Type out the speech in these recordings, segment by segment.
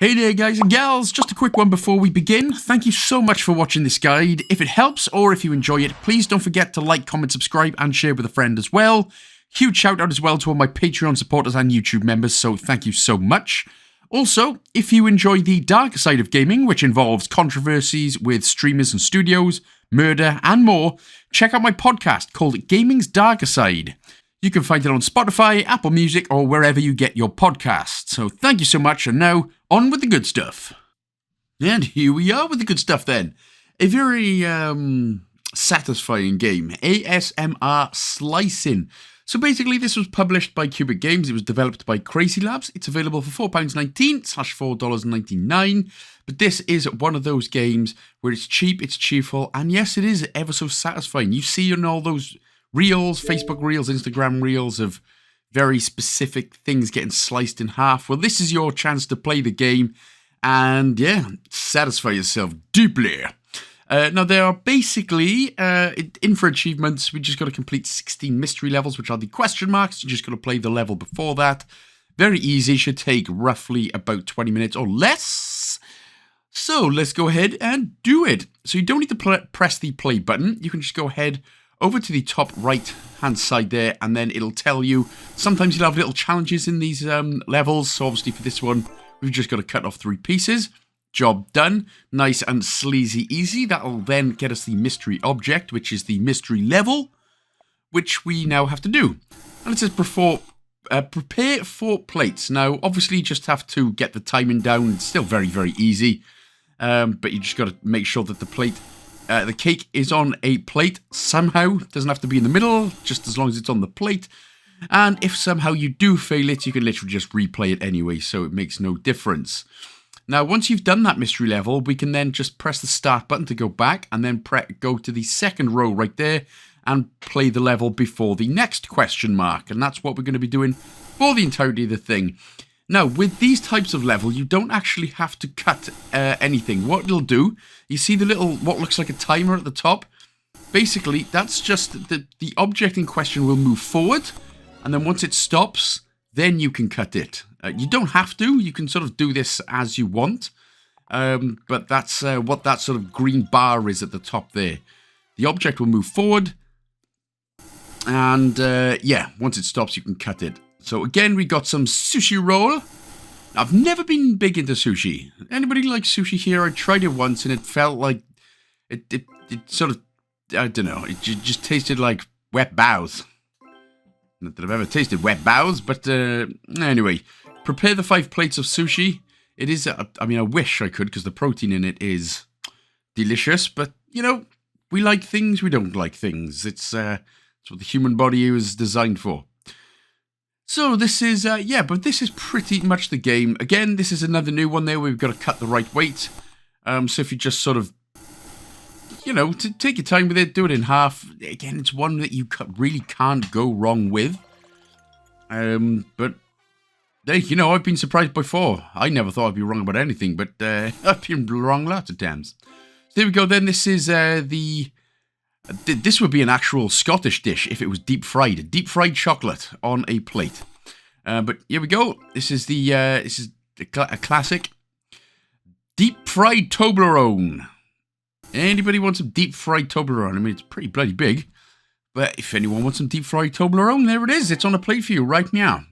Hey there guys and gals, just a quick one before we begin. Thank you so much for watching this guide. If it helps or if you enjoy it, please don't forget to like, comment, subscribe and share with a friend as well. Huge shout out as well to all my Patreon supporters and YouTube members, so thank you so much. Also, if you enjoy the dark side of gaming, which involves controversies with streamers and studios, murder and more, check out my podcast called Gaming's Darker Side. You can find it on Spotify, Apple Music, or wherever you get your podcasts. So thank you so much, and now, on with the good stuff. And here we are with the good stuff then. A very satisfying game, ASMR Slicing. So basically, this was published by Cubic Games. It was developed by Crazy Labs. It's available for £4.19 / $4.99. But this is one of those games where it's cheap, it's cheerful, and yes, it is ever so satisfying. You see in all those reels, Facebook reels, Instagram reels of very specific things getting sliced in half. Well, this is your chance to play the game and, yeah, satisfy yourself deeply. Now, there are basically, in for achievements, we just got to complete 16 mystery levels, which are the question marks. You just got to play the level before that. Very easy, should take roughly about 20 minutes or less. So, let's go ahead and do it. So, you don't need to press the play button. You can just go ahead over to the top right hand side there, and then it'll tell you. Sometimes you'll have little challenges in these levels. So obviously for this one, we've just got to cut off 3 pieces. Job done. Nice and sleazy easy. That'll then get us the mystery object, which is the mystery level, which we now have to do. And it says prepare 4 plates. Now obviously you just have to get the timing down. It's still very, very easy. But you just got to make sure that the cake is on a plate somehow. It doesn't have to be in the middle, just as long as it's on the plate. And if somehow you do fail it, you can literally just replay it anyway, so it makes no difference. Now, once you've done that mystery level, we can then just press the start button to go back, and then go to the second row right there, and play the level before the next question mark. And that's what we're going to be doing for the entirety of the thing. Now, with these types of level, you don't actually have to cut anything. What it'll do, you see the little, what looks like a timer at the top? Basically, that's just the object in question will move forward, and then once it stops, then you can cut it. You don't have to. You can sort of do this as you want, but that's what that sort of green bar is at the top there. The object will move forward, and yeah, once it stops, you can cut it. So again, we got some sushi roll. I've never been big into sushi. Anybody like sushi here? I tried it once and it felt like it sort of, I don't know, it just tasted like wet bows. Not that I've ever tasted wet bows, but anyway, prepare the 5 plates of sushi. It is, I mean, I wish I could because the protein in it is delicious, but you know, we like things, we don't like things. It's what the human body is designed for. So this is, yeah, but this is pretty much the game. Again, this is another new one there where we've got to cut the right weight. So if you just sort of, you know, take your time with it, do it in half. Again, it's one that you really can't go wrong with. But, hey, you know, I've been surprised before. I never thought I'd be wrong about anything, but I've been wrong lots of times. So there we go then. This is this would be an actual Scottish dish if it was deep fried. Deep fried chocolate on a plate. But here we go. This is a classic deep fried Toblerone. Anybody want some deep fried Toblerone? I mean, it's pretty bloody big. But if anyone wants some deep fried Toblerone, there it is. It's on a plate for you right now.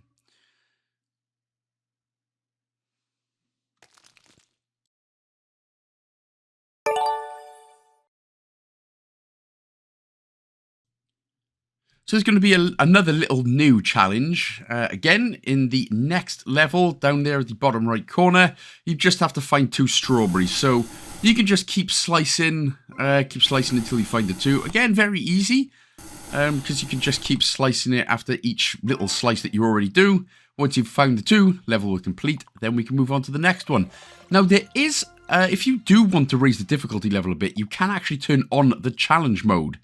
So there's going to be another little new challenge. Again, in the next level, down there at the bottom right corner, you just have to find 2 strawberries. So you can just keep slicing until you find the 2. Again, very easy, because you can just keep slicing it after each little slice that you already do. Once you've found the 2, level will complete, then we can move on to the next one. Now, there is, if you do want to raise the difficulty level a bit, you can actually turn on the challenge mode,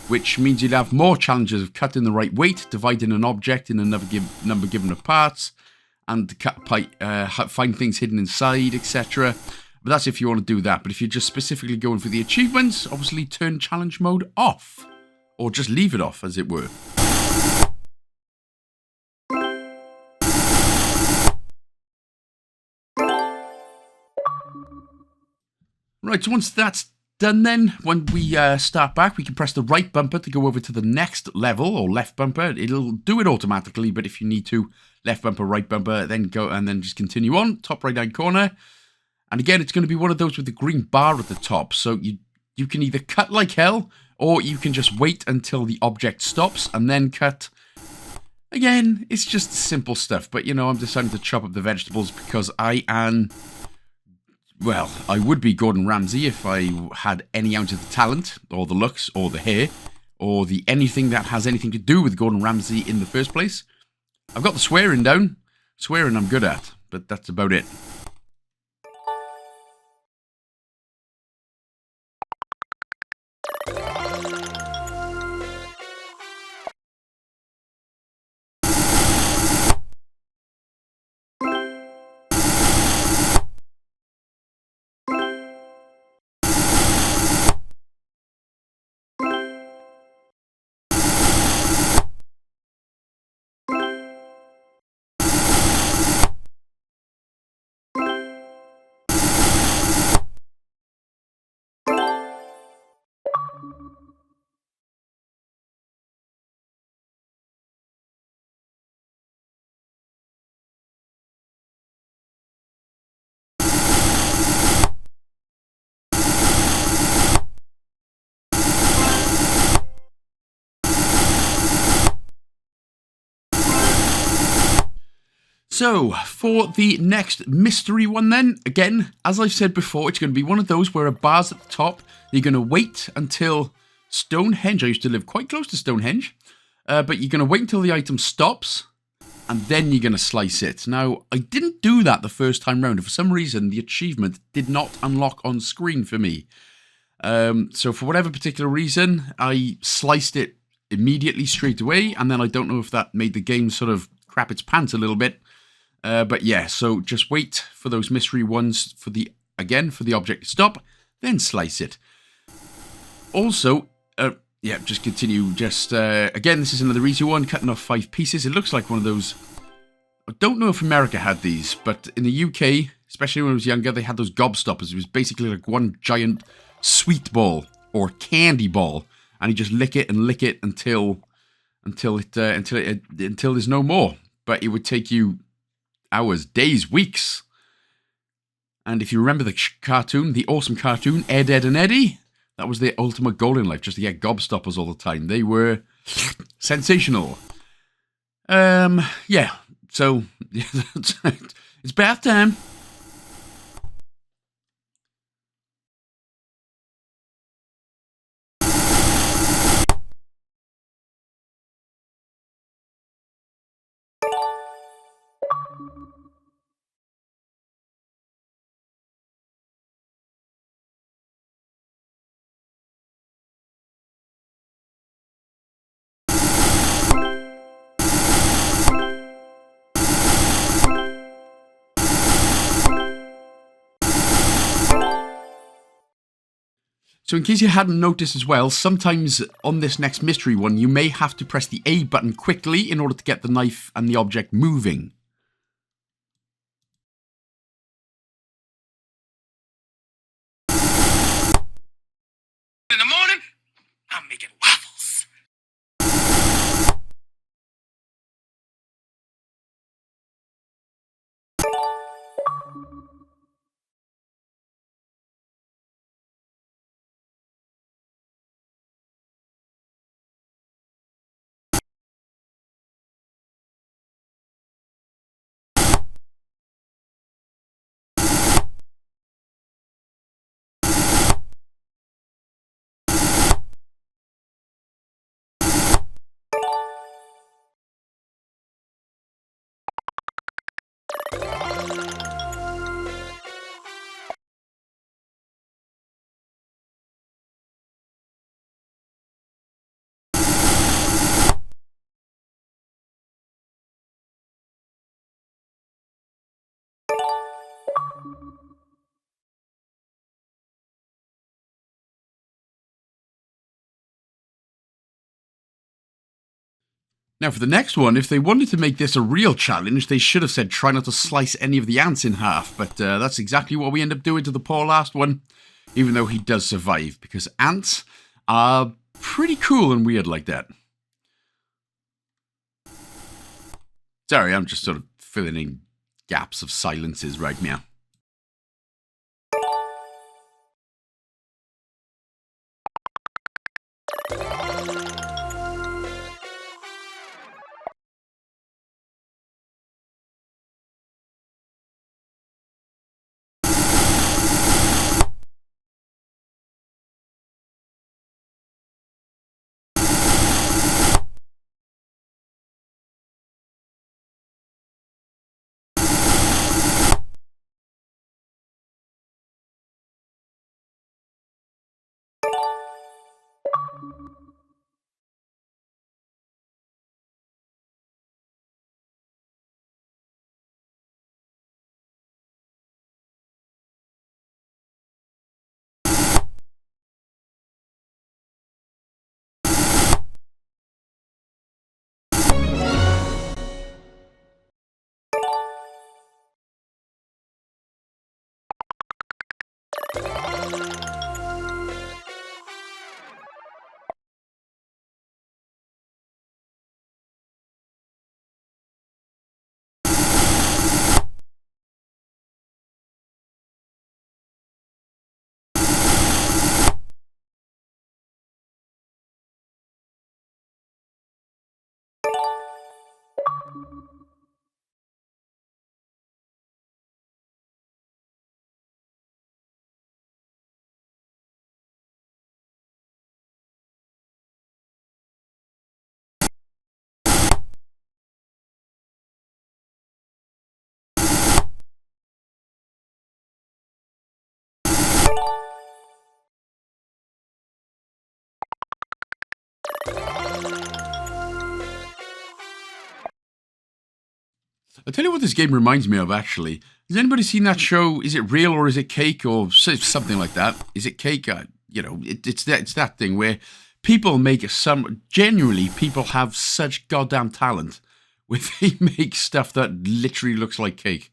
which means you'll have more challenges of cutting the right weight, dividing an object in a number given of parts, and find things hidden inside, etc. But that's if you want to do that. But if you're just specifically going for the achievements, obviously turn challenge mode off. Or just leave it off, as it were. Right, so once that's done then, when we start back, we can press the right bumper to go over to the next level, or left bumper. It'll do it automatically, but if you need to, left bumper, right bumper, then go and then just continue on, top right-hand corner. And again, it's going to be one of those with the green bar at the top, so you can either cut like hell, or you can just wait until the object stops and then cut. Again, it's just simple stuff, but you know, I'm deciding to chop up the vegetables because I am... Well, I would be Gordon Ramsay if I had any ounce of the talent, or the looks, or the hair, or the anything that has anything to do with Gordon Ramsay in the first place. I've got the swearing down. Swearing I'm good at, but that's about it. So, for the next mystery one then, again, as I've said before, it's going to be one of those where a bar's at the top. You're going to wait until Stonehenge. I used to live quite close to Stonehenge. But you're going to wait until the item stops, and then you're going to slice it. Now, I didn't do that the first time round. For some reason, the achievement did not unlock on screen for me. So for whatever particular reason, I sliced it immediately straight away, and then I don't know if that made the game sort of crap its pants a little bit. But yeah, so just wait for those mystery ones for the object to stop, then slice it. Also, yeah, just continue. Just again, this is another easy one, cutting off 5 pieces. It looks like one of those. I don't know if America had these, but in the UK, especially when I was younger, they had those gobstoppers. It was basically like one giant sweet ball or candy ball, and you just lick it until there's no more. But it would take you hours, days, weeks. And if you remember the cartoon, the awesome cartoon, Ed, Edd and Eddy, that was their ultimate goal in life, just to get gobstoppers all the time. They were sensational. Yeah, so it's bath time. So in case you hadn't noticed as well, sometimes on this next mystery one, you may have to press the A button quickly in order to get the knife and the object moving. In the morning, I'm making waffles. Now for the next one, if they wanted to make this a real challenge, they should have said try not to slice any of the ants in half, but that's exactly what we end up doing to the poor last one. even though he does survive, because ants are pretty cool and weird like that. Sorry, I'm just sort of filling in gaps of silences right now. I'll tell you what this game reminds me of, actually. Has anybody seen that show, Is It Real or Is It Cake, or something like that? Is It Cake? It's that thing where people make genuinely, people have such goddamn talent where they make stuff that literally looks like cake.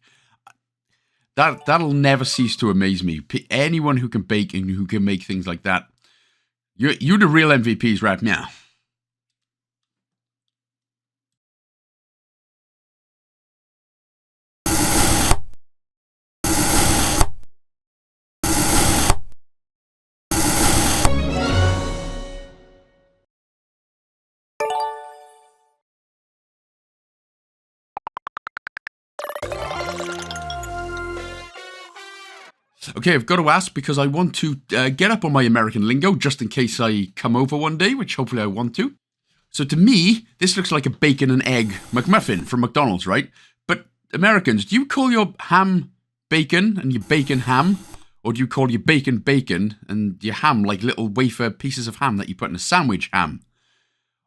That'll never cease to amaze me. Anyone who can bake and who can make things like that, you're the real MVPs right now. Okay, I've got to ask because I want to get up on my American lingo just in case I come over one day, which hopefully I want to. So to me, this looks like a bacon and egg McMuffin from McDonald's, right? But Americans, do you call your ham bacon and your bacon ham? Or do you call your bacon bacon and your ham like little wafer pieces of ham that you put in a sandwich ham?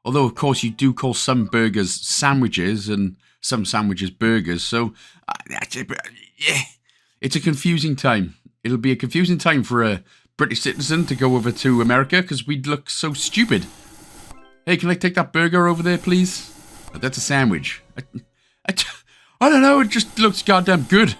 Although, of course, you do call some burgers sandwiches and some sandwiches burgers. So, yeah, it's a confusing time. It'll be a confusing time for a British citizen to go over to America because we'd look so stupid. Hey, can I take that burger over there, please? That's a sandwich. I don't know, it just looks goddamn good.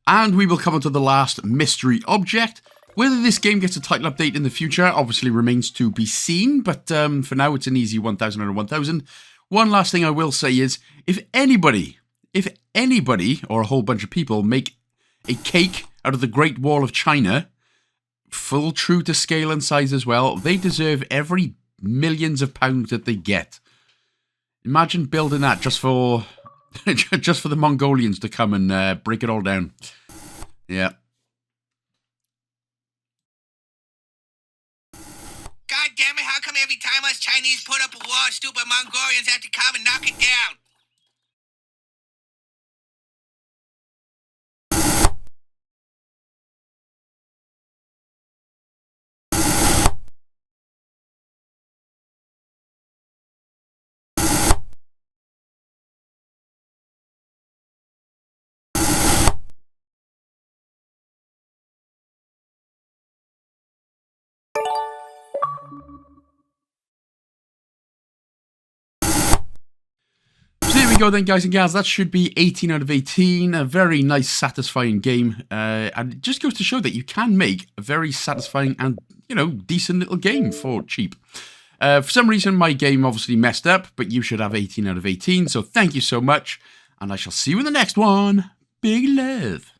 And we will come on to the last mystery object. Whether this game gets a title update in the future obviously remains to be seen, but for now it's an easy 1,000 out of 1,000. One last thing I will say is, if anybody, or a whole bunch of people, make a cake out of the Great Wall of China, full true to scale and size as well, they deserve every millions of pounds that they get. Imagine building that just for just for the Mongolians to come and break it all down. Yeah. God damn it, how come every time us Chinese put up a wall, stupid Mongolians have to come and knock it down? So there we go then, guys and gals. That should be 18 out of 18. A very nice, satisfying game. And it just goes to show that you can make a very satisfying and, you know, decent little game for cheap. For some reason, my game obviously messed up, but you should have 18 out of 18. So thank you so much. And I shall see you in the next one. Big love.